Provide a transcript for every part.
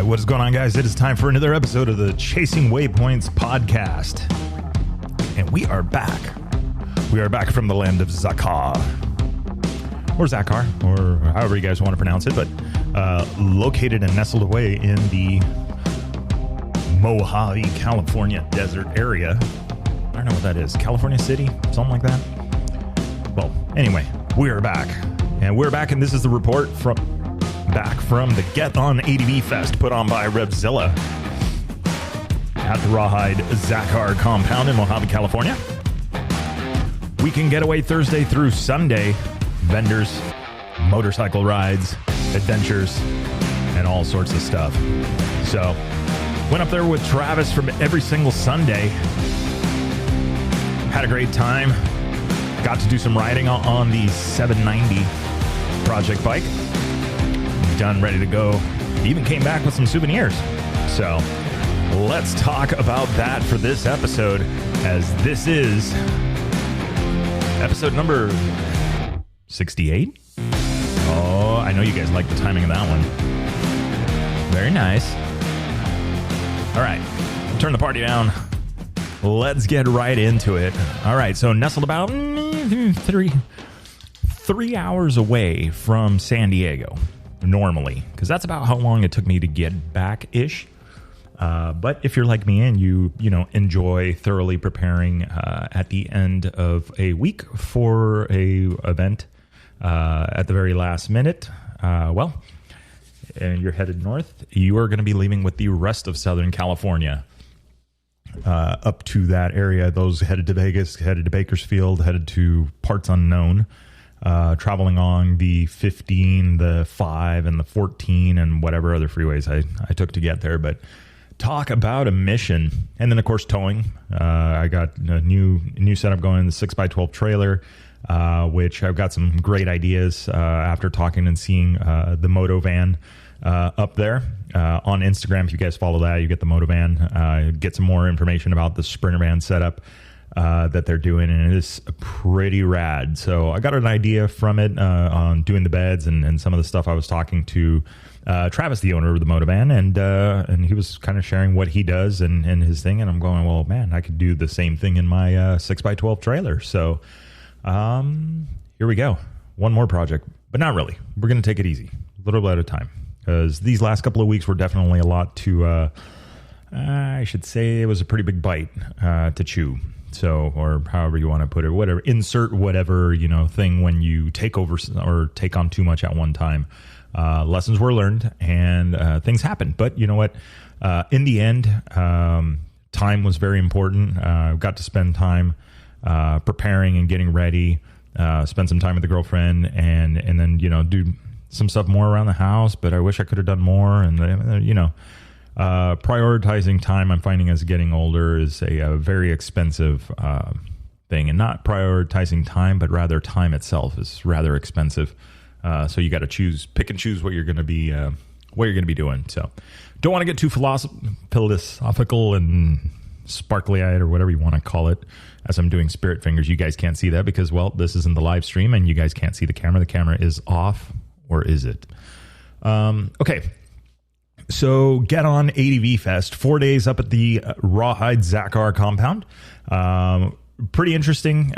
What is going on, guys? It is time for another episode of the Chasing Waypoints podcast. And we are back. We are back from the land of Zakar. Or Zakar, or however you guys want to pronounce it, but located and nestled away in the Mojave, California desert area. I don't know what that is. California City? Something like that? Well, anyway, we are back. And we're back, and this is the report from the Get On ADV Fest put on by Revzilla at the Rawhide Zakar compound in Mojave, California. Weekend getaway Thursday through Sunday. Vendors, motorcycle rides, adventures, and all sorts of stuff. So, went up there with Travis from every single Sunday. Had a great time. Got to do some riding on the 790 project bike. Done, ready to go. Even came back with some souvenirs. So let's talk about that for this episode, as this is episode number 68. Oh, I know you guys like the timing of that one. Very nice. All right, turn the party down. Let's get right into it. All right, so nestled about 3 hours away from San Diego. Normally, because that's about how long it took me to get back-ish. But if you're like me and you enjoy thoroughly preparing at the end of a week for a event at the very last minute, and you're headed north, you are going to be leaving with the rest of Southern California up to that area. Those headed to Vegas, headed to Bakersfield, headed to parts unknown. Traveling on the 15, the 5, and the 14, and whatever other freeways I took to get there. But talk about a mission. And then, of course, towing. I got a new setup going, the 6x12 trailer, which I've got some great ideas after talking and seeing the Moto van up there. On Instagram, if you guys follow that, you get the Moto van. Get some more information about the Sprinter van setup that they're doing, and it is pretty rad. So I got an idea from it on doing the beds and some of the stuff. I was talking to Travis, the owner of the Moto van, and he was kind of sharing what he does and his thing, and I'm going, well, man, I could do the same thing in my 6x12 trailer. So here we go. One more project, but not really. We're going to take it easy, a little bit at a time, because these last couple of weeks were definitely a lot to, I should say it was a pretty big bite to chew. So, or however you want to put it, whatever, insert whatever, thing when you take over or take on too much at one time. Lessons were learned and things happen. But you know what? In the end, time was very important. Got to spend time preparing and getting ready, spend some time with the girlfriend, and then, do some stuff more around the house. But I wish I could have done more. And, prioritizing time, I'm finding as getting older, is a very expensive thing, and not prioritizing time, but rather time itself is rather expensive. So you got to pick and choose what you're going to be doing. So don't want to get too philosophical and sparkly-eyed or whatever you want to call it, as I'm doing spirit fingers. You guys can't see that because, well, this isn't the live stream and you guys can't see the camera. The camera is off, or is it? Okay. So Get On ADV Fest, 4 days up at the Rawhide Zakar compound. Pretty interesting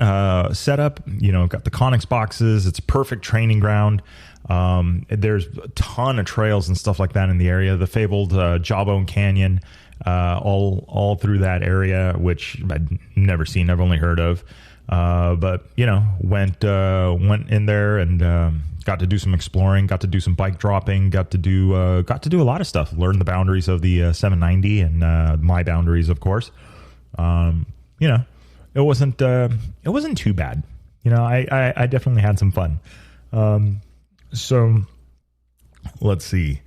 setup. Got the Connex boxes. It's a perfect training ground. There's a ton of trails and stuff like that in the area. The fabled Jawbone Canyon, all through that area, which I'd never seen, I've only heard of. But went in there and got to do some exploring, got to do some bike dropping, got to do a lot of stuff. Learn the boundaries of the 790 and my boundaries, of course. It wasn't too bad. I definitely had some fun. So let's see.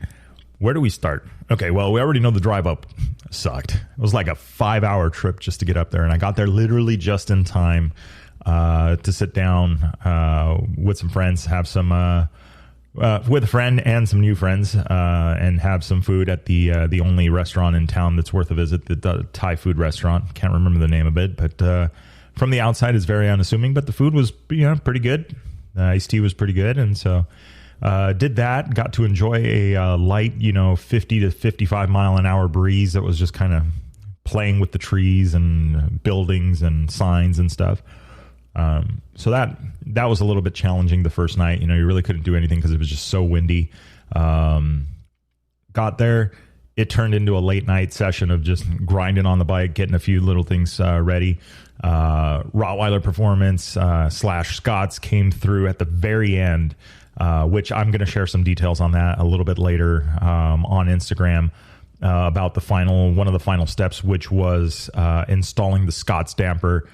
Where do we start? Okay, well, we already know the drive up sucked. It was like a 5-hour trip just to get up there, and I got there literally just in time to sit down with some friends, have some with a friend and some new friends, and have some food at the only restaurant in town that's worth a visit, the Thai food restaurant. Can't remember the name of it, but from the outside it's very unassuming, but the food was pretty good. The iced tea was pretty good, and so did that, got to enjoy a light, 50 to 55 mile an hour breeze that was just kind of playing with the trees and buildings and signs and stuff. So that was a little bit challenging the first night. You really couldn't do anything because it was just so windy. Got there. It turned into a late night session of just grinding on the bike, getting a few little things ready. Rottweiler Performance / Scott's came through at the very end, which I'm going to share some details on that a little bit later on Instagram about one of the final steps, which was installing the Scott's damper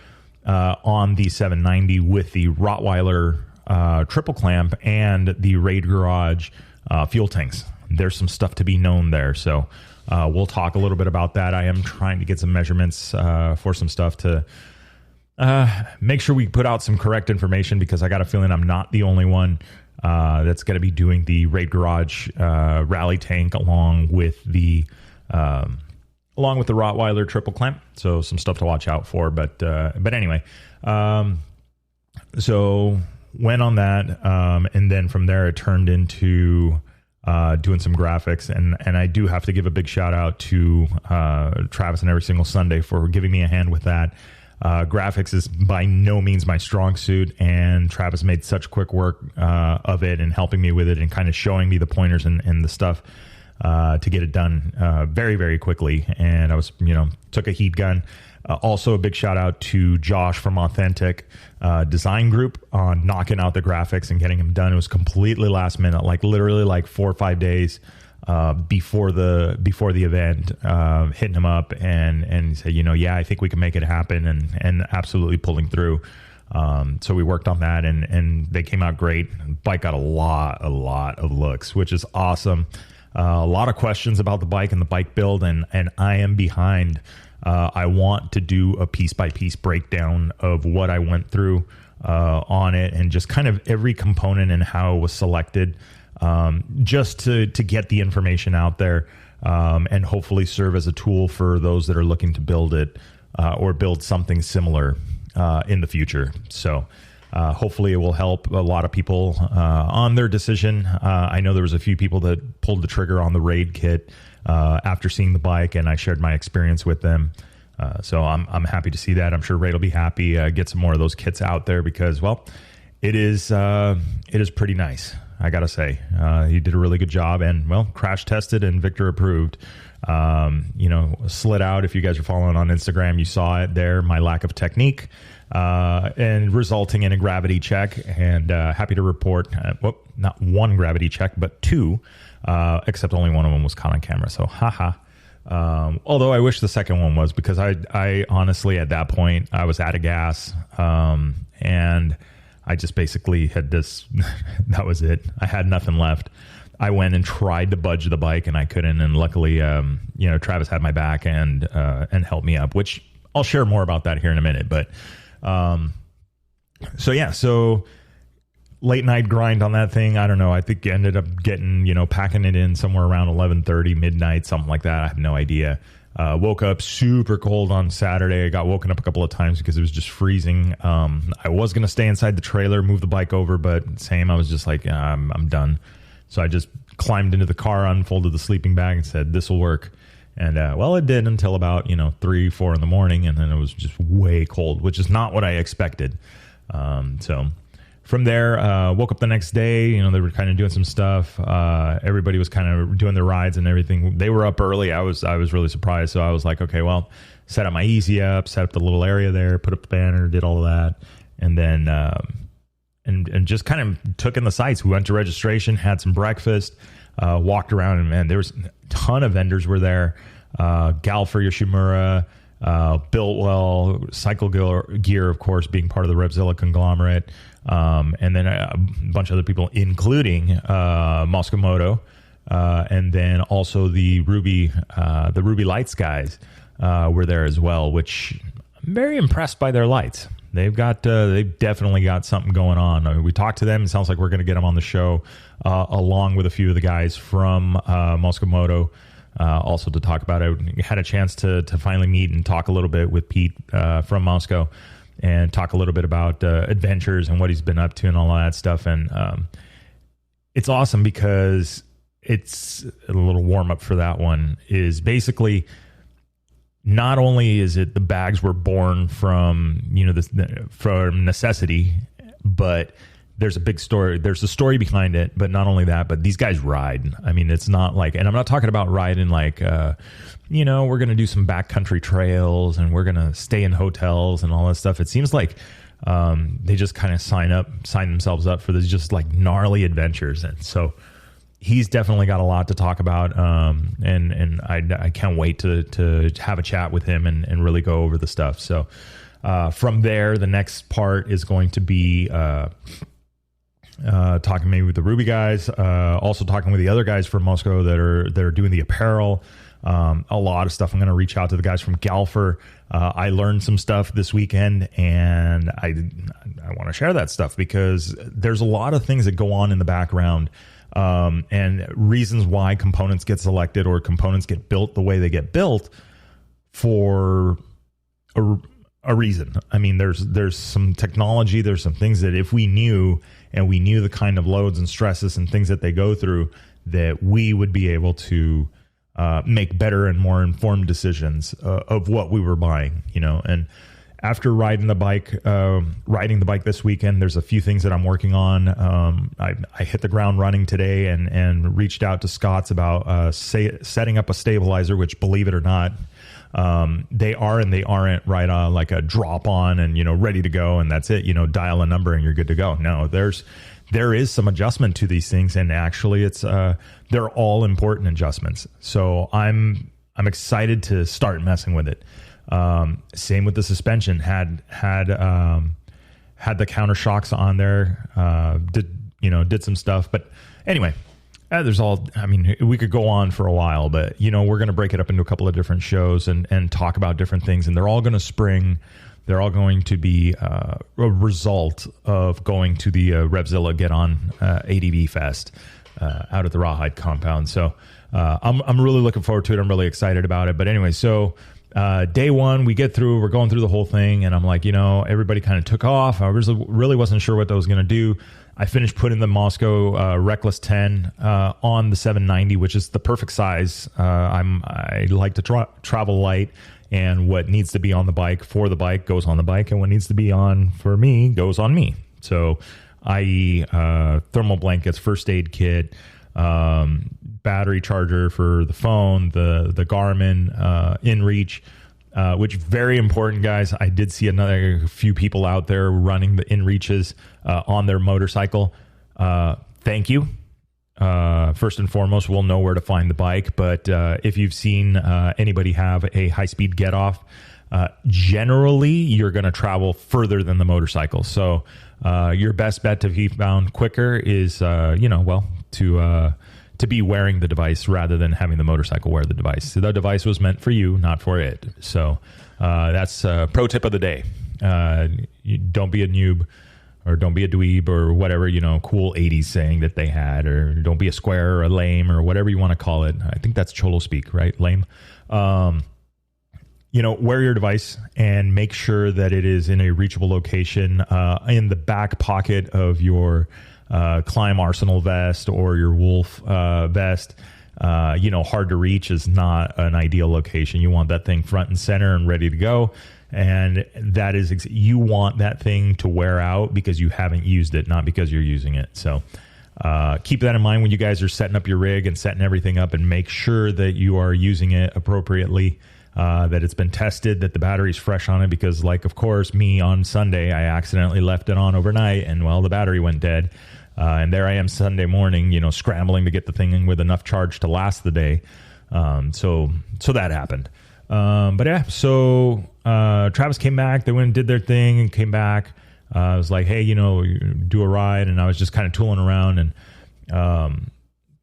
on the 790 with the Rottweiler triple clamp and the Raid Garage fuel tanks. There's some stuff to be known there. So we'll talk a little bit about that. I am trying to get some measurements for some stuff to make sure we put out some correct information, because I got a feeling I'm not the only one that's going to be doing the Raid Garage rally tank along with the Rottweiler triple clamp. So some stuff to watch out for. But anyway, so went on that, and then from there it turned into doing some graphics, and I do have to give a big shout out to Travis and Every Single Sunday for giving me a hand with that. Graphics is by no means my strong suit, and Travis made such quick work of it and helping me with it and kind of showing me the pointers and the stuff to get it done very, very quickly. And I was, took a heat gun. Also a big shout out to Josh from Authentic Design Group on knocking out the graphics and getting them done. It was completely last minute, like literally like 4 or 5 days before the event, hitting him up and he said, I think we can make it happen, and absolutely pulling through. So we worked on that and they came out great. Bike got a lot of looks, which is awesome. A lot of questions about the bike and the bike build, and I am behind. I want to do a piece-by-piece breakdown of what I went through on it, and just kind of every component and how it was selected, just to get the information out there, and hopefully serve as a tool for those that are looking to build it or build something similar in the future. So hopefully it will help a lot of people on their decision. I know there was a few people that pulled the trigger on the Raid kit after seeing the bike, and I shared my experience with them. So I'm happy to see that. I'm sure Raid will be happy, get some more of those kits out there, because, well, it is pretty nice, I gotta say. He did a really good job, and, well, crash tested and Victor approved. Slid out. If you guys are following on Instagram, you saw it there, my lack of technique, and resulting in a gravity check, and happy to report, not one gravity check, but 2, except only one of them was caught on camera. So, haha. Although I wish the second one was, because I honestly, at that point, I was out of gas, and I just basically had this, that was it. I had nothing left. I went and tried to budge the bike, and I couldn't. And luckily, Travis had my back and helped me up, which I'll share more about that here in a minute. But, so late night grind on that thing. I don't know. I think I ended up getting, packing it in somewhere around 11:30, midnight, something like that. I have no idea. Woke up super cold on Saturday. I got woken up a couple of times because it was just freezing. I was going to stay inside the trailer, move the bike over, but I was just like, I'm done. So I just climbed into the car, unfolded the sleeping bag, and said, this will work. And, it did until about, 3, 4 in the morning. And then it was just way cold, which is not what I expected. So from there, woke up the next day, they were kind of doing some stuff. Everybody was kind of doing their rides and everything. They were up early. I was really surprised. So I was like, okay, well, set up my Easy up, set up the little area there, put up the banner, did all of that. And then, and just kind of took in the sights. We went to registration, had some breakfast, walked around, and man, there was a ton of vendors were there. Galfer Yoshimura, Builtwell, Cycle Gear, of course, being part of the Revzilla conglomerate. And then a bunch of other people, including Mosko Moto, and then also the Ruby Lights guys were there as well, which I'm very impressed by their lights. They've definitely got something going on. I mean, we talked to them. It sounds like we're going to get them on the show along with a few of the guys from Mosko Moto, also to talk about it. We had a chance to finally meet and talk a little bit with Pete from Mosko, and talk a little bit about adventures and what he's been up to and all of that stuff. And it's awesome because it's a little warm up for that one is basically not only is it the bags were born from, from necessity, but there's a big story. There's a story behind it, but not only that, but these guys ride. I mean, it's not like, and I'm not talking about riding like, we're going to do some backcountry trails and we're going to stay in hotels and all that stuff. It seems like they just kind of sign themselves up for this just like gnarly adventures. And so he's definitely got a lot to talk about. And I can't wait to have a chat with him and really go over the stuff. So from there, the next part is going to be talking maybe with the Ruby guys, also talking with the other guys from Mosko that are doing the apparel. A lot of stuff. I'm going to reach out to the guys from Galfer. I learned some stuff this weekend, and I want to share that stuff because there's a lot of things that go on in the background, and reasons why components get selected or components get built the way they get built for a reason. I mean, there's some technology, there's some things that if we knew and we knew the kind of loads and stresses and things that they go through, that we would be able to make better and more informed decisions of what we were buying, and after riding the bike this weekend, there's a few things that I'm working on. I hit the ground running today and reached out to Scott's about setting up a stabilizer, which, believe it or not, they are and they aren't right on like a drop on and, ready to go. And that's it, dial a number and you're good to go. No, there is some adjustment to these things. And actually they're all important adjustments. So I'm excited to start messing with it. Same with the suspension, had the counter shocks on there, did some stuff, but anyway, we could go on for a while, but we're going to break it up into a couple of different shows and talk about different things, and they're all going to be a result of going to the Revzilla Get On ADV Fest out at the Rawhide compound. So I'm really looking forward to it. I'm really excited about it. But anyway, so day one, we're going through the whole thing, and I'm like, everybody kind of took off. I really wasn't sure what that was going to do. I finished putting the Mosko Reckless 10 on the 790, which is the perfect size. I like to travel light, and what needs to be on the bike for the bike goes on the bike, and what needs to be on for me goes on me. So, i.e., thermal blankets, first aid kit, battery charger for the phone, the Garmin InReach, which very important, guys. I did see another few people out there running the InReaches on their motorcycle. Thank you. First and foremost, we'll know where to find the bike. But if you've seen anybody have a high-speed get-off, generally you're going to travel further than the motorcycle. So your best bet to be found quicker is, to be wearing the device rather than having the motorcycle wear the device. So the device was meant for you, not for it. So that's a pro tip of the day. Don't be a noob, or don't be a dweeb, or whatever, cool 80s saying that they had, or don't be a square or a lame or whatever you want to call it. I think that's Cholo speak, right? Lame. Wear your device and make sure that it is in a reachable location, in the back pocket of your Climb Arsenal vest or your Wolf vest. Hard to reach is not an ideal location. You want that thing front and center and ready to go. And that is, you want that thing to wear out because you haven't used it, not because you're using it. So keep that in mind when you guys are setting up your rig and setting everything up, and make sure that you are using it appropriately, that it's been tested, that the battery's fresh on it. Because of course, me on Sunday, I accidentally left it on overnight, and the battery went dead. And there I am Sunday morning, scrambling to get the thing with enough charge to last the day. So that happened. But yeah, so Travis came back. They went and did their thing and came back. I was like, hey, do a ride. And I was just kind of tooling around and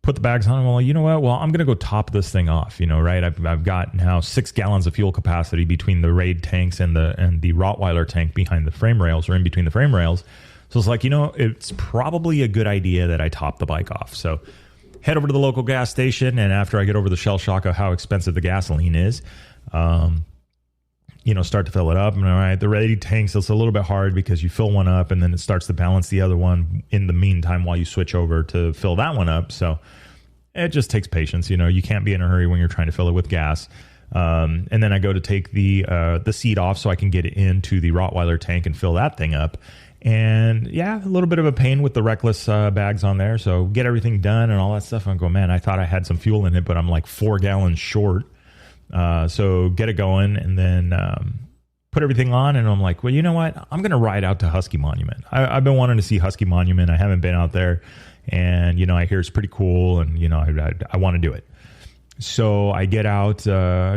put the bags on. I'm like, you know what? Well, I'm going to go top this thing off, right? I've got now 6 gallons of fuel capacity between the Raid tanks and the Rottweiler tank behind the frame rails, or in between the frame rails. So it's like, it's probably a good idea that I top the bike off. So head over to the local gas station, and after I get over the shell shock of how expensive the gasoline is, start to fill it up. And all right, the ready tanks, it's a little bit hard because you fill one up and then it starts to balance the other one in the meantime while you switch over to fill that one up. So it just takes patience. You can't be in a hurry when you're trying to fill it with gas. And then I go to take the seat off so I can get it into the Rottweiler tank and fill that thing up. And yeah, a little bit of a pain with the Reckless bags on there. So get everything done and all that stuff. I'm going, man, I thought I had some fuel in it, but I'm like 4 gallons short. So get it going and then put everything on. And I'm like, well, you know what? I'm going to ride out to Husky Monument. I've been wanting to see Husky Monument. I haven't been out there. And, I hear it's pretty cool. And, I want to do it. So I get out,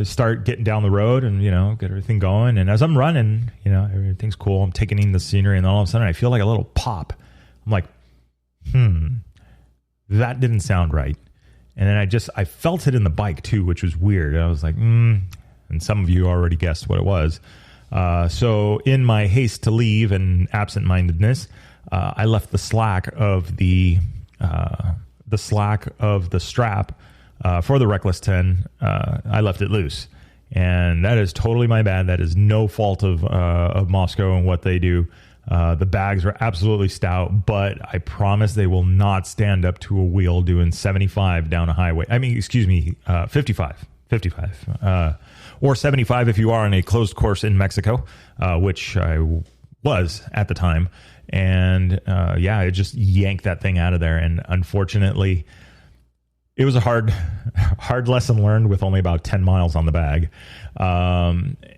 start getting down the road and, get everything going. And as I'm running, everything's cool. I'm taking in the scenery and then all of a sudden I feel like a little pop. I'm like, that didn't sound right. And then I felt it in the bike too, which was weird. I was like, and some of you already guessed what it was. So in my haste to leave and absent-mindedness, I left the slack of the strap for the Reckless 10, I left it loose. And that is totally my bad. That is no fault of Mosko and what they do. The bags are absolutely stout, but I promise they will not stand up to a wheel doing 75 down a highway. 55. Or 75 if you are on a closed course in Mexico, which I was at the time. And it just yanked that thing out of there. And unfortunately, it was a hard lesson learned with only about 10 miles on the bag.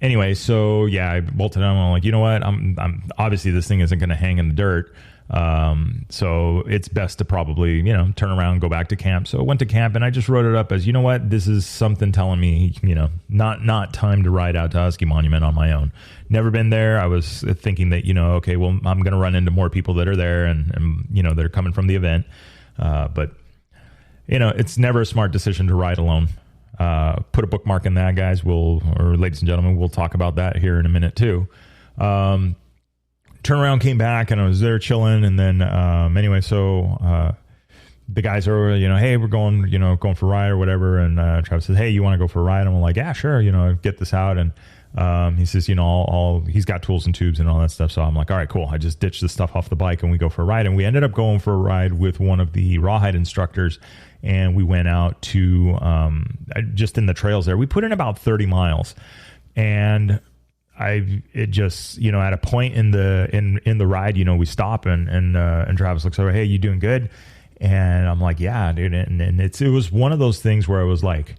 Anyway, so yeah, I bolted on. I'm like, you know what? I'm obviously this thing isn't going to hang in the dirt. So it's best to probably, turn around, go back to camp. So I went to camp and I just wrote it up as, you know what? This is something telling me, not time to ride out to Husky Monument on my own. Never been there. I was thinking that, okay, well, I'm going to run into more people that are there and they're coming from the event. But it's never a smart decision to ride alone. Put a bookmark in that, guys. Ladies and gentlemen, we'll talk about that here in a minute too. Turn around, came back, and I was there chilling. And then anyway, so the guys are, hey, we're going for a ride or whatever. And Travis says, hey, you want to go for a ride? And I'm like, yeah, sure. Get this out. And he says, he's got tools and tubes and all that stuff. So I'm like, all right, cool. I just ditched the stuff off the bike and we go for a ride. And we ended up going for a ride with one of the rawhide instructors. And we went out to just in the trails there. We put in about 30 miles. And it just, at a point in the ride, we stop and Travis looks over, hey, you doing good? And I'm like, yeah, dude. And it was one of those things where I was like,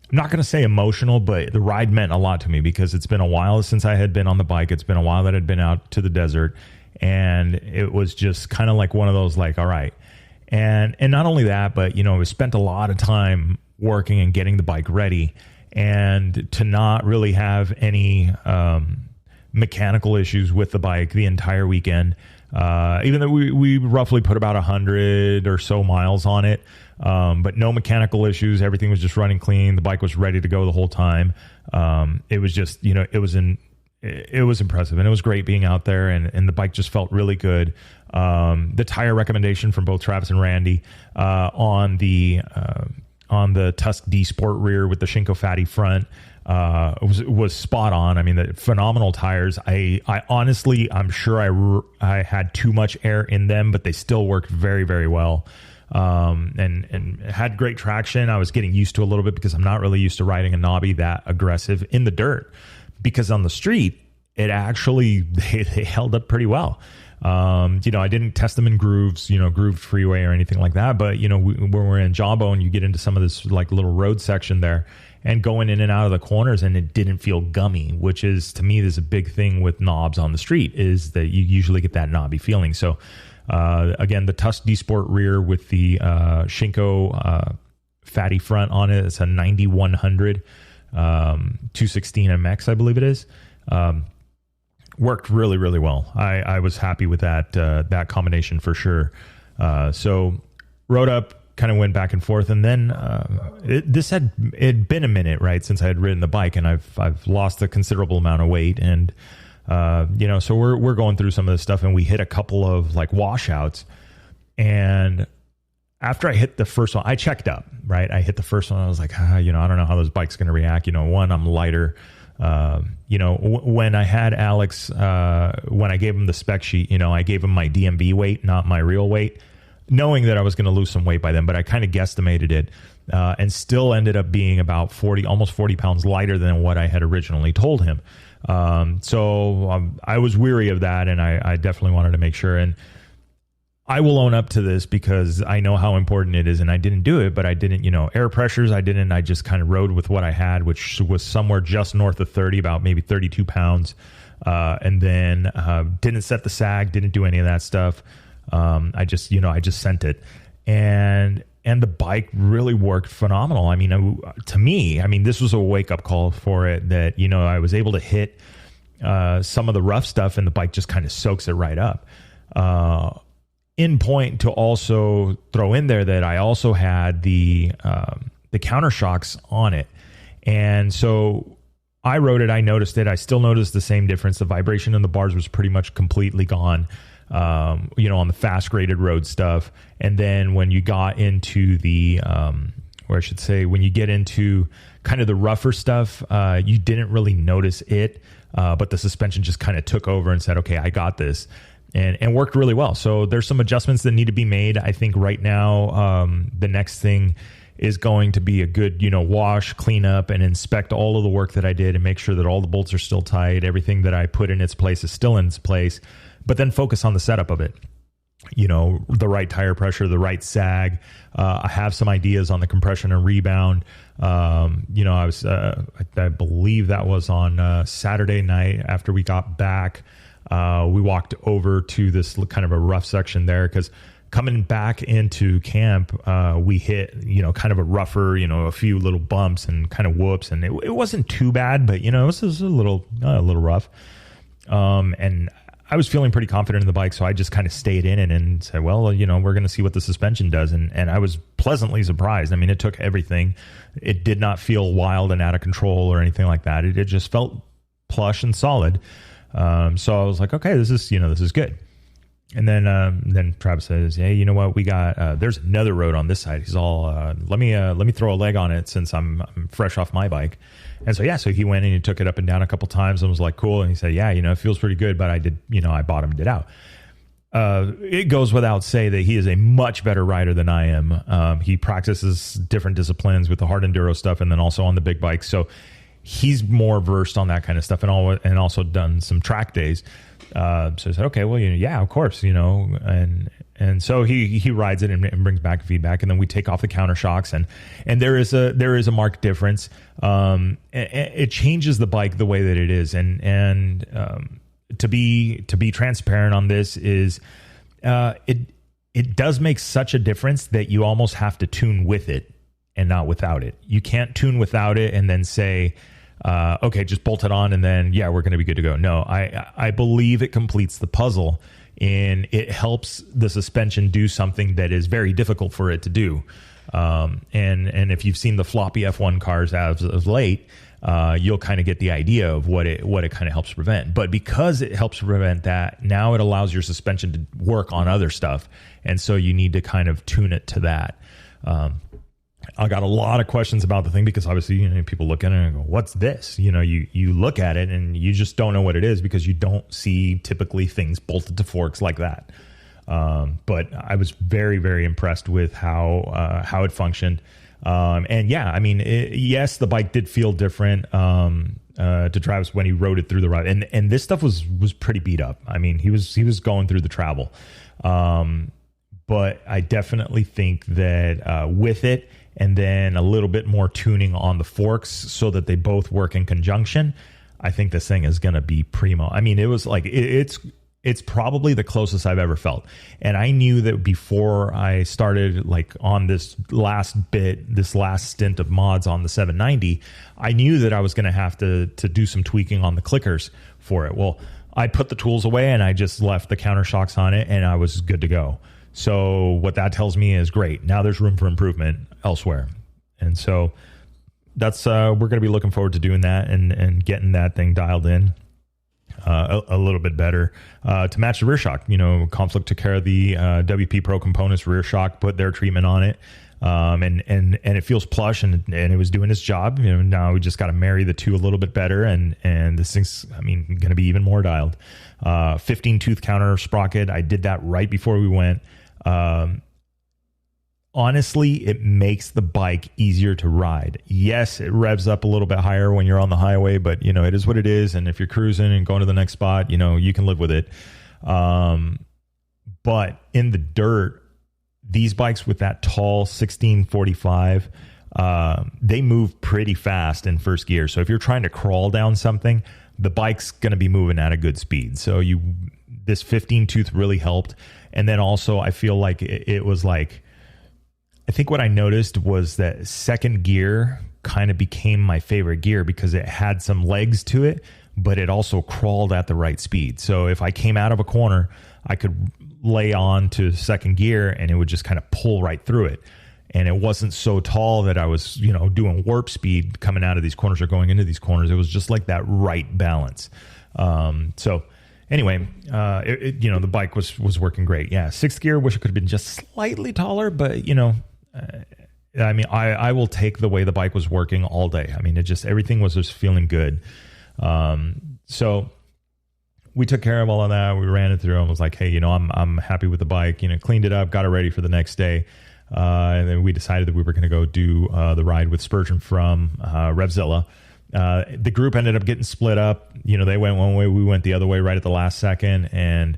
I'm not going to say emotional, but the ride meant a lot to me because it's been a while since I had been on the bike. It's been a while that I'd been out to the desert. And it was just kind of like one of those, like, all right. And not only that, but, we spent a lot of time working and getting the bike ready. And to not really have any mechanical issues with the bike the entire weekend, even though we roughly put about 100 or so miles on it. But no mechanical issues. Everything was just running clean. The bike was ready to go the whole time. It was just, it was impressive and it was great being out there and the bike just felt really good. The tire recommendation from both Travis and Randy, on the Tusk D Sport rear with the Shinko Fatty front, was spot on. I mean, the phenomenal tires. I honestly, I'm sure I had too much air in them, but they still worked very, very well. And had great traction. I was getting used to a little bit because I'm not really used to riding a knobby that aggressive in the dirt, because on the street, it actually, they held up pretty well. I didn't test them in grooves, grooved freeway or anything like that. But, when we're in Jawbone, you get into some of this like little road section there and going in and out of the corners, and it didn't feel gummy, which is, to me, there's a big thing with knobs on the street is that you usually get that knobby feeling. So, again, the Tusk D Sport rear with the Shinko fatty front on it. It's a 9100 216 MX, I believe it is. Worked really, really well. I was happy with that combination for sure. So rode up, kind of went back and forth, and then it'd been a minute, right, since I had ridden the bike, and I've lost a considerable amount of weight, and so we're going through some of this stuff, and we hit a couple of like washouts, and after I hit the first one, I checked up, right? I hit the first one. I was like, I don't know how this bike's going to react. One, I'm lighter. When I had Alex, when I gave him the spec sheet, I gave him my DMV weight, not my real weight, knowing that I was going to lose some weight by then, but I kind of guesstimated it, and still ended up being about almost 40 pounds lighter than what I had originally told him. So I was weary of that, and I definitely wanted to make sure. And I will own up to this because I know how important it is, and I didn't do it, but I didn't, air pressures. I just kind of rode with what I had, which was somewhere just north of 30, about maybe 32 pounds. And then, didn't set the sag, didn't do any of that stuff. I just sent it, and the bike really worked phenomenal. I mean, to me, this was a wake up call for it that, I was able to hit, some of the rough stuff, and the bike just kind of soaks it right up. In point to also throw in there that I also had the counter shocks on it. And so I rode it, I noticed it. I still noticed the same difference. The vibration in the bars was pretty much completely gone, on the fast graded road stuff. And then when you got into when you get into kind of the rougher stuff, you didn't really notice it, but the suspension just kind of took over and said, okay, I got this. And worked really well. So there's some adjustments that need to be made. I think right now, the next thing is going to be a good, wash, clean up, and inspect all of the work that I did and make sure that all the bolts are still tight. Everything that I put in its place is still in its place, but then focus on the setup of it. The right tire pressure, the right sag. I have some ideas on the compression and rebound. I believe that was on Saturday night after we got back. We walked over to this kind of a rough section there because coming back into camp, we hit, kind of a rougher, a few little bumps and kind of whoops, and it wasn't too bad, but it was a little rough. And I was feeling pretty confident in the bike, so I just kind of stayed in it and said, well, we're going to see what the suspension does. And I was pleasantly surprised. It took everything. It did not feel wild and out of control or anything like that. It just felt plush and solid. So I was like, okay, this is good. And then Travis says, hey, you know what? We got, there's another road on this side. He's all, let me throw a leg on it since I'm fresh off my bike. And so he went and he took it up and down a couple times and was like, cool. And he said, yeah, it feels pretty good, but I bottomed it out. It goes without say that he is a much better rider than I am. He practices different disciplines with the hard enduro stuff and then also on the big bike. So he's more versed on that kind of stuff and also done some track days. So I said, okay, well, yeah, of course, and so he rides it and brings back feedback, and then we take off the counter shocks, and there is a marked difference. It changes the bike the way that it is, and to be transparent on this is, it does make such a difference that you almost have to tune with it and not without it. You can't tune without it and then say, okay, just bolt it on and then, yeah, we're going to be good to go. No, I believe it completes the puzzle, and it helps the suspension do something that is very difficult for it to do. And if you've seen the floppy F1 cars as of late, you'll kind of get the idea of what it kind of helps prevent. But because it helps prevent that, now it allows your suspension to work on other stuff. And so you need to kind of tune it to that. I got a lot of questions about the thing because obviously, people look at it and go, what's this? You look at it and you just don't know what it is because you don't see typically things bolted to forks like that. But I was very, very impressed with how it functioned. And yeah, yes, the bike did feel different to Travis when he rode it through the ride. And this stuff was pretty beat up. He was going through the travel. But I definitely think that with it, and then a little bit more tuning on the forks so that they both work in conjunction, I think this thing is going to be primo. It was like, it's probably the closest I've ever felt. And I knew that before I started on this last stint of mods on the 790, I knew that I was going to have to do some tweaking on the clickers for it. Well, I put the tools away and I just left the counter shocks on it and I was good to go. So what that tells me is great. Now there's room for improvement elsewhere. And so that's, we're going to be looking forward to doing that and getting that thing dialed in a little bit better to match the rear shock. Conflict took care of the WP Pro Components rear shock, put their treatment on it. and it feels plush, and it was doing its job. Now we just got to marry the two a little bit better, and this thing's, going to be even more dialed. 15 tooth counter sprocket. I did that right before we went. Honestly, it makes the bike easier to ride. Yes, it revs up a little bit higher when you're on the highway, but it is what it is. And if you're cruising and going to the next spot, you can live with it. But in the dirt, these bikes with that tall 1645, they move pretty fast in first gear. So if you're trying to crawl down something, the bike's going to be moving at a good speed. So this 15 tooth really helped. And then also I feel like it was like, I think what I noticed was that second gear kind of became my favorite gear because it had some legs to it, but it also crawled at the right speed. So if I came out of a corner, I could lay on to second gear and it would just kind of pull right through it. And it wasn't so tall that I was, doing warp speed coming out of these corners or going into these corners. It was just like that right balance. So anyway, the bike was working great. Yeah. Sixth gear, wish it could have been just slightly taller, but I will take the way the bike was working all day. Everything was just feeling good. So we took care of all of that. We ran it through and was like, hey, I'm happy with the bike, cleaned it up, got it ready for the next day. And then we decided that we were going to go do the ride with Spurgeon from Revzilla. The group ended up getting split up. They went one way, we went the other way right at the last second. And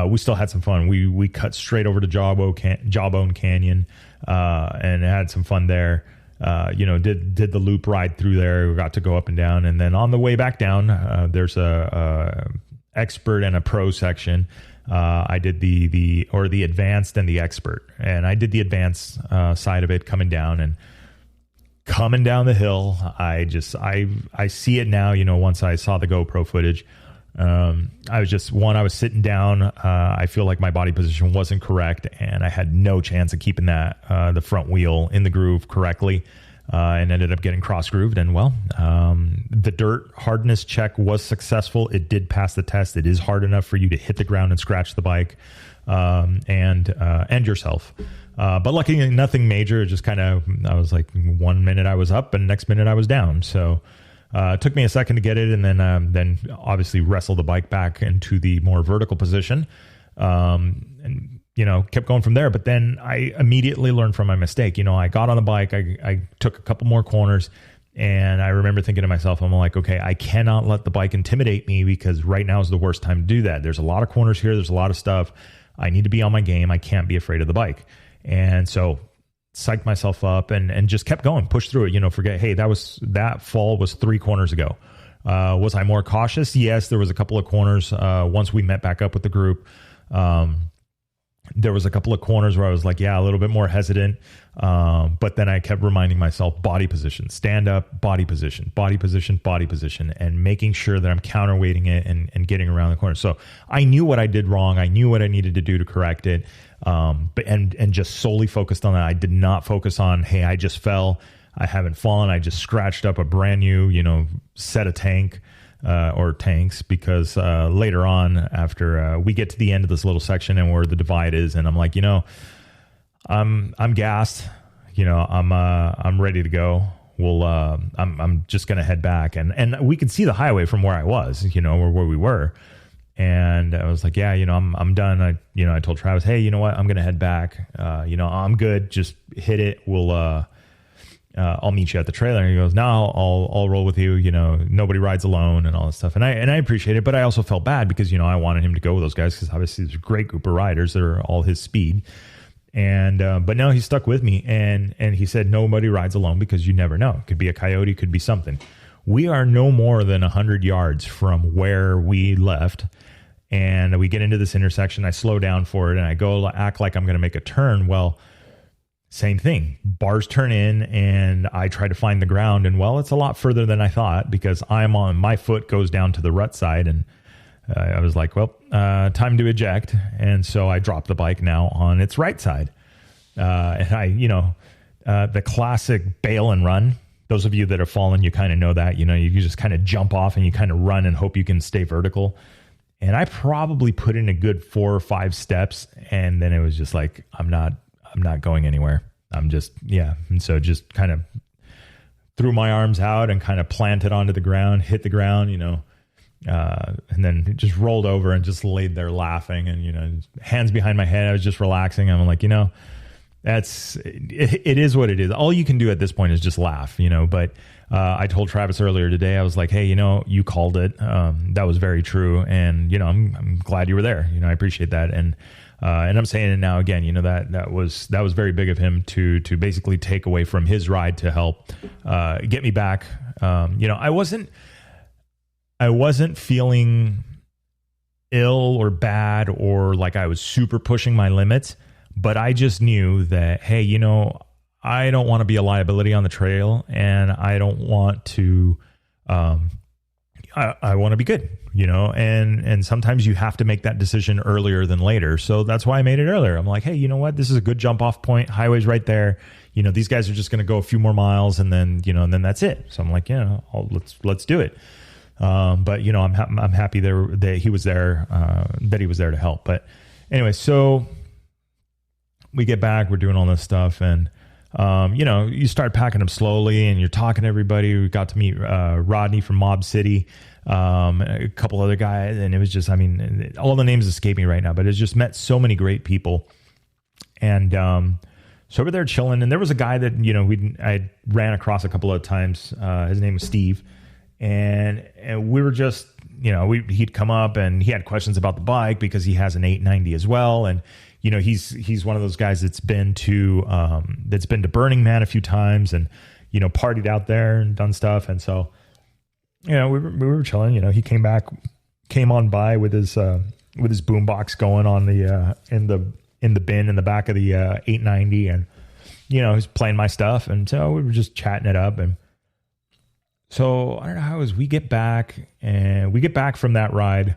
we still had some fun. We cut straight over to Jawbone Canyon and had some fun there. Did the loop ride through there. We got to go up and down. And then on the way back down, there's a expert and a pro section. I did the advanced and the expert. And I did the advanced side of it coming down the hill. I see it now, once I saw the GoPro footage. I was sitting down. I feel like my body position wasn't correct and I had no chance of keeping the front wheel in the groove correctly. And ended up getting cross grooved. And the dirt hardness check was successful. It did pass the test. It is hard enough for you to hit the ground and scratch the bike, and yourself. But luckily nothing major. Just I was like 1 minute I was up and next minute I was down. So, it took me a second to get it, and then obviously wrestle the bike back into the more vertical position, and kept going from there. But then I immediately learned from my mistake. I got on the bike, I took a couple more corners, and I remember thinking to myself, I'm like, okay, I cannot let the bike intimidate me because right now is the worst time to do that. There's a lot of corners here. There's a lot of stuff. I need to be on my game. I can't be afraid of the bike. And so psyched myself up and just kept going, pushed through it, forget, hey, that fall was 3 corners ago. Was I more cautious? Yes, there was a couple of corners. Once we met back up with the group, there was a couple of corners where I was like, yeah, a little bit more hesitant. But then I kept reminding myself, body position, stand up, body position, and making sure that I'm counterweighting it and getting around the corner. So I knew what I did wrong. I knew what I needed to do to correct it. But just solely focused on that. I did not focus on, hey, I just fell. I haven't fallen. I just scratched up a brand new, set of tanks, because later on, after we get to the end of this little section and where the divide is, and I'm like, I'm gassed, I'm ready to go. I'm just going to head back, and we could see the highway from where I was, or where we were. And I was like, yeah, I'm done. I told Travis, hey, you know what? I'm going to head back. I'm good. Just hit it. I'll meet you at the trailer. And he goes, no, I'll roll with you. Nobody rides alone and all this stuff. And I appreciate it, but I also felt bad because, I wanted him to go with those guys because obviously there's a great group of riders that are all his speed. And, but no, he stuck with me and he said, nobody rides alone because you never know. It could be a coyote, could be something. We are no more than 100 yards from where we left. And we get into this intersection. I slow down for it and I go act like I'm going to make a turn. Well, same thing. Bars turn in and I try to find the ground. And it's a lot further than I thought because my foot goes down to the rut side. And I was like, time to eject. And so I drop the bike now on its right side. And the classic bail and run. Those of you that have fallen, you kind of know that, you just kind of jump off and you kind of run and hope you can stay vertical. And I probably put in a good 4 or 5 steps. And then it was just like, I'm not going anywhere. I'm just, yeah. And so just kind of threw my arms out and kind of planted onto the ground, hit the ground, and then just rolled over and just laid there laughing and, hands behind my head. I was just relaxing. I'm like, it is what it is. All you can do at this point is just laugh, but I told Travis earlier today, I was like, hey, you called it. That was very true. And, I'm glad you were there. I appreciate that. And I'm saying it now again, that was very big of him to basically take away from his ride to help get me back. I wasn't feeling ill or bad or like I was super pushing my limits, but I just knew that, hey, I don't want to be a liability on the trail, and I don't want to, I want to be good, and sometimes you have to make that decision earlier than later. So that's why I made it earlier. I'm like, hey, you know what? This is a good jump off point. Highway's right there. These guys are just going to go a few more miles and then, and then that's it. So I'm like, let's do it. But I'm happy that he was there to help. But anyway, so we get back, we're doing all this stuff, and you start packing them slowly, and you're talking to everybody. We got to meet Rodney from Mob City, a couple other guys, and it was just, all the names escape me right now, but it's just met so many great people. And so we're there chilling, and there was a guy that I ran across a couple of times. His name was Steve. And we were just, he'd come up and he had questions about the bike because he has an 890 as well. And, he's one of those guys that's been to Burning Man a few times and, partied out there and done stuff. And so, we were chilling, he came on by with his boombox going on in the bin in the back of the 890. And, he's playing my stuff. And so we were just chatting it up. And so I don't know how it was. We get back from that ride,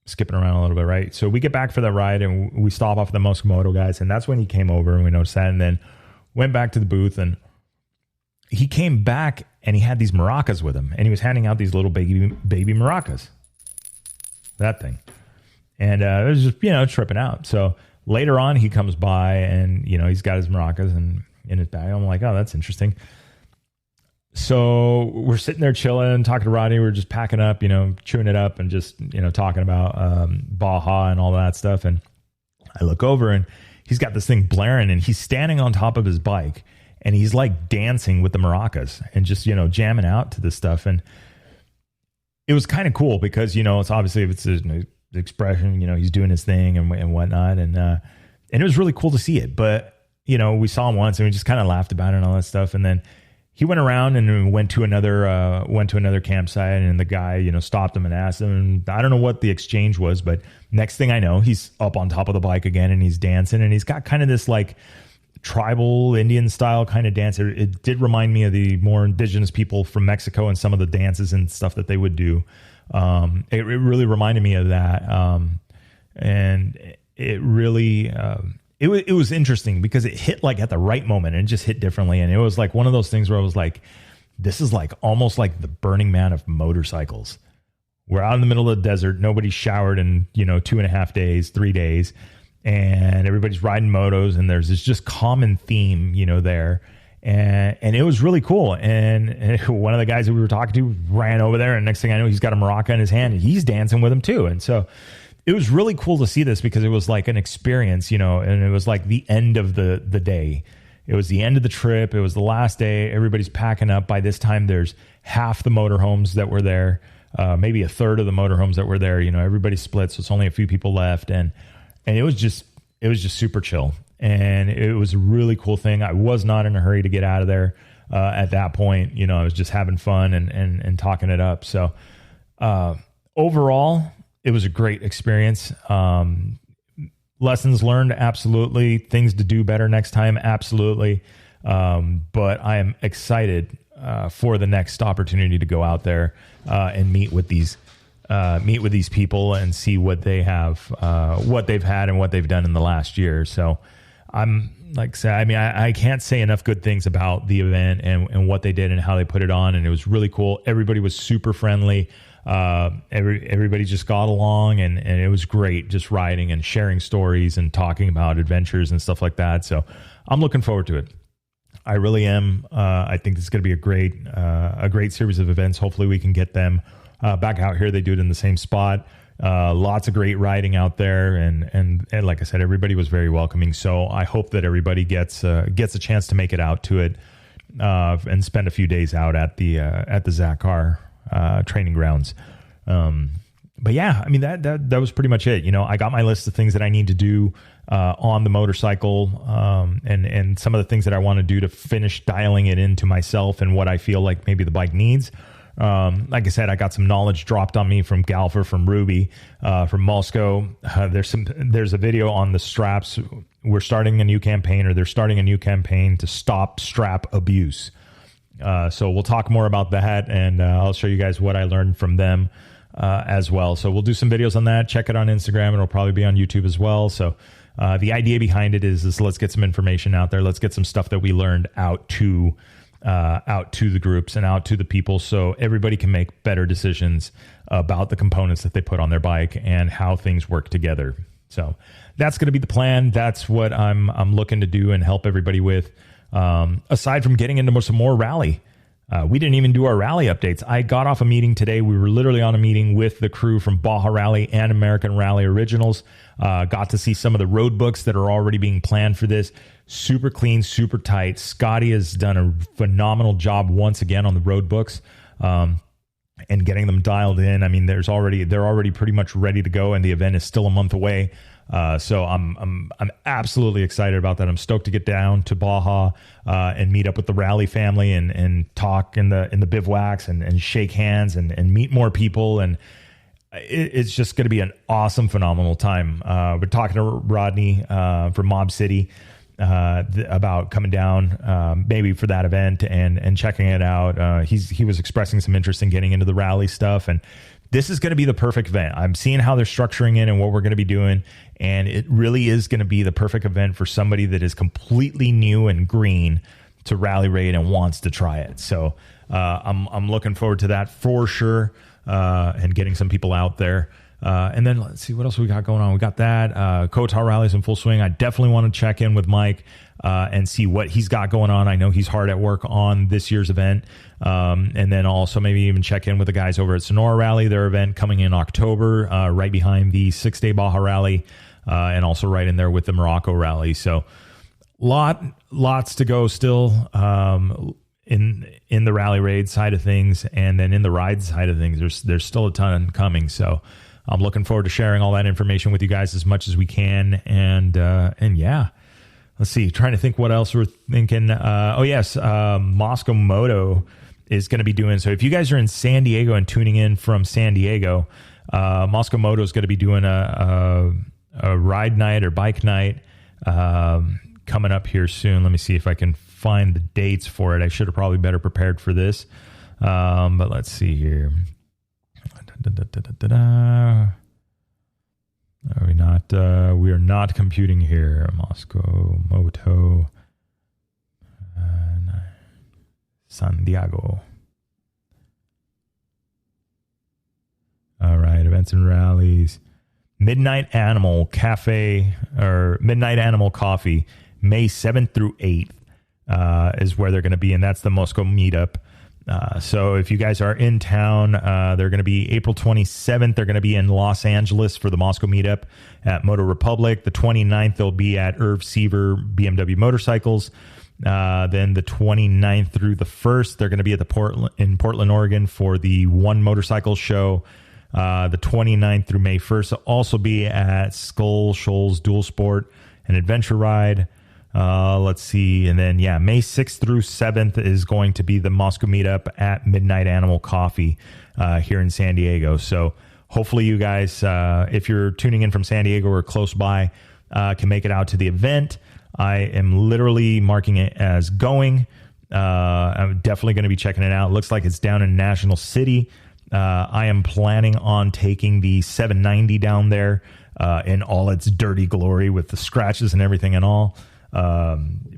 skipping around a little bit, right? So we get back for that ride and we stop off the Mosko Moto guys. And that's when he came over and we noticed that, and then went back to the booth, and he came back and he had these Maracas with him, and he was handing out these little baby Maracas, that thing. And it was just, tripping out. So later on he comes by and, he's got his Maracas and in his bag. I'm like, oh, that's interesting. So we're sitting there chilling, talking to Rodney. We're just packing up, chewing it up and just, talking about Baja and all that stuff. And I look over and he's got this thing blaring and he's standing on top of his bike and he's like dancing with the Maracas and just, jamming out to this stuff. And it was kind of cool because, it's obviously if it's an expression, he's doing his thing and whatnot. And it was really cool to see it. But, we saw him once and we just kind of laughed about it and all that stuff. And then he went around and went to another campsite, and the guy, stopped him and asked him. And I don't know what the exchange was, but next thing I know, he's up on top of the bike again and he's dancing, and he's got kind of this like tribal Indian style kind of dance. It did remind me of the more indigenous people from Mexico and some of the dances and stuff that they would do. It really reminded me of that. And it really, it was interesting because it hit like at the right moment and it just hit differently. And it was like one of those things where I was like, this is like almost like the Burning Man of motorcycles. We're out in the middle of the desert. Nobody showered in, 2.5 days, 3 days, and everybody's riding motos, and there's this just common theme, there. And it was really cool. And one of the guys that we were talking to ran over there, and next thing I know, he's got a maraca in his hand and he's dancing with him too. And so it was really cool to see this because it was like an experience, and it was like the end of the day. It was the end of the trip. It was the last day. Everybody's packing up. By this time, there's half the motorhomes that were there, maybe a third of the motorhomes that were there. Everybody split, so it's only a few people left, and it was just super chill, and it was a really cool thing. I was not in a hurry to get out of there at that point. I was just having fun and talking it up. So overall, it was a great experience. Lessons learned, absolutely. Things to do better next time, absolutely. But I am excited for the next opportunity to go out there and meet with these people and see what they have, what they've had, and what they've done in the last year. So I'm like I said, I mean, I can't say enough good things about the event and what they did and how they put it on. And it was really cool. Everybody was super friendly. Everybody just got along, and it was great just riding and sharing stories and talking about adventures and stuff like that. So I'm looking forward to it. I really am. I think this is going to be a great series of events. Hopefully we can get them back out here. They do it in the same spot. Lots of great riding out there, and like I said, everybody was very welcoming. So I hope that everybody gets a chance to make it out to it and spend a few days out at the Zakar training grounds. But yeah, I mean that was pretty much it. I got my list of things that I need to do on the motorcycle, and some of the things that I want to do to finish dialing it into myself and what I feel like maybe the bike needs. Like I said, I got some knowledge dropped on me from Galfer, from Ruby, from Mosko. There's a video on the straps. We're starting a new campaign, or they're starting a new campaign to stop strap abuse. So we'll talk more about that, and I'll show you guys what I learned from them as well. So we'll do some videos on that. Check it on Instagram. It'll probably be on YouTube as well. So the idea behind it is let's get some information out there. Let's get some stuff that we learned out to the groups and out to the people, so everybody can make better decisions about the components that they put on their bike and how things work together. So that's going to be the plan. That's what I'm looking to do and help everybody with. Aside from getting into some more rally, we didn't even do our rally updates. I got off a meeting today. We were literally on a meeting with the crew from Baja Rally and American Rally Originals. Got to see some of the road books that are already being planned for this. Super clean, super tight. Scotty has done a phenomenal job once again on the road books, and getting them dialed in. I mean, they're already pretty much ready to go, and the event is still a month away. So I'm absolutely excited about that. I'm stoked to get down to Baja and meet up with the rally family and talk in the bivouacs and shake hands and meet more people. And it's just going to be an awesome, phenomenal time. We're talking to Rodney from Mob City about coming down maybe for that event and checking it out. He was expressing some interest in getting into the rally stuff, and this is going to be the perfect event. I'm seeing how they're structuring it and what we're going to be doing, and it really is going to be the perfect event for somebody that is completely new and green to rally raid and wants to try it. So I'm looking forward to that for sure, and getting some people out there. And then let's see what else we got going on. We got that Kotar rallies in full swing. I definitely want to check in with Mike and see what he's got going on. I know he's hard at work on this year's event. And then also maybe even check in with the guys over at Sonora Rally, their event coming in October, right behind the 6-day Baja Rally, and also right in there with the Morocco Rally. So lots to go still in the rally raid side of things, and then in the ride side of things, there's still a ton coming. So I'm looking forward to sharing all that information with you guys as much as we can. And yeah, let's see, trying to think what else we're thinking. Mosko Moto is going to be doing. So if you guys are in San Diego and tuning in from San Diego, Mosko Moto is going to be doing a ride night or bike night coming up here soon. Let me see if I can find the dates for it. I should have probably better prepared for this. But let's see here. We are not computing here. Mosko Moto, San Diego. All right, events and rallies. Midnight Animal Cafe, or Midnight Animal Coffee, May 7th through 8th is where they're going to be, and that's the Mosko meetup. So if you guys are in town, they're going to be April 27th. They're going to be in Los Angeles for the Mosko meetup at Moto Republic. The 29th, they'll be at Irv Seaver BMW Motorcycles. Then the 29th through the 1st, they're going to be at in Portland, Oregon for the One Motorcycle Show. The 29th through May 1st will also be at Skull Shoals Dual Sport and Adventure Ride. Let's see. And then, May 6th through 7th is going to be the Mosko meetup at Midnight Animal Coffee here in San Diego. So hopefully you guys, if you're tuning in from San Diego or close by, can make it out to the event. I am literally marking it as going. I'm definitely going to be checking it out. It looks like it's down in National City. I am planning on taking the 790 down there in all its dirty glory with the scratches and everything and all.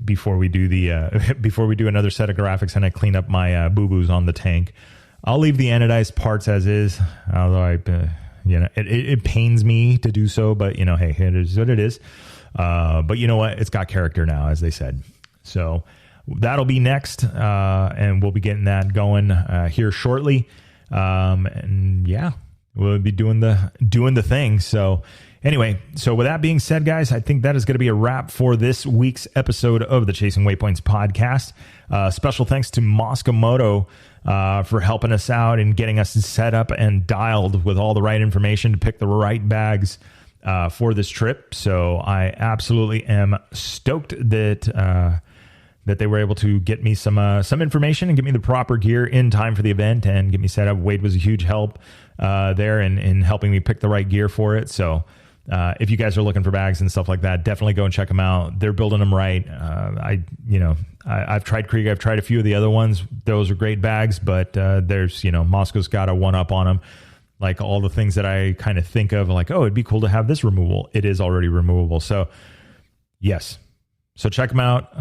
before we do the before we do another set of graphics and I clean up my boo-boos on the tank. I'll leave the anodized parts as is, although it pains me to do so, but hey, it is what it is. But you know what? It's got character now, as they said. So that'll be next, and we'll be getting that going here shortly. And yeah, we'll be doing the thing. So anyway, so with that being said, guys, I think that is going to be a wrap for this week's episode of the Chasing Waypoints podcast. Special thanks to Mosko Moto for helping us out and getting us set up and dialed with all the right information to pick the right bags for this trip. So I absolutely am stoked that they were able to get me some information and get me the proper gear in time for the event and get me set up. Wade was a huge help there in helping me pick the right gear for it. So if you guys are looking for bags and stuff like that, definitely go and check them out. They're building them right. I've tried Krieg. I've tried a few of the other ones. Those are great bags, but there's, Mosko's got a one-up on them. Like all the things that I kind of think of, like, oh, it'd be cool to have this removable. It is already removable. So yes. So check them out.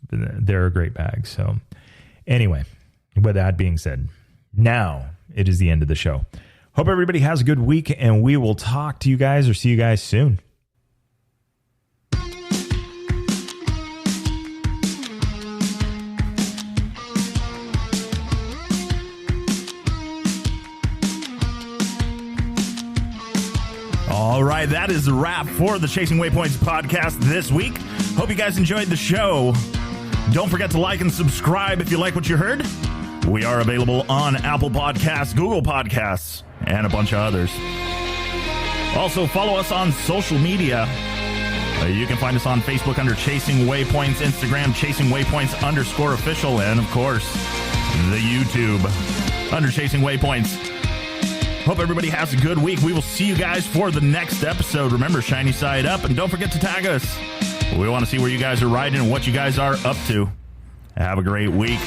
They're a great bag. So anyway, with that being said, now it is the end of the show. Hope everybody has a good week, and we will talk to you guys or see you guys soon. All right, that is the wrap for the Chasing Waypoints podcast this week. Hope you guys enjoyed the show. Don't forget to like and subscribe if you like what you heard. We are available on Apple Podcasts, Google Podcasts, and a bunch of others. Also, follow us on social media. You can find us on Facebook under Chasing Waypoints, Instagram, Chasing Waypoints _official, and of course, the YouTube under Chasing Waypoints. Hope everybody has a good week. We will see you guys for the next episode. Remember, shiny side up, and don't forget to tag us. We want to see where you guys are riding and what you guys are up to. Have a great week.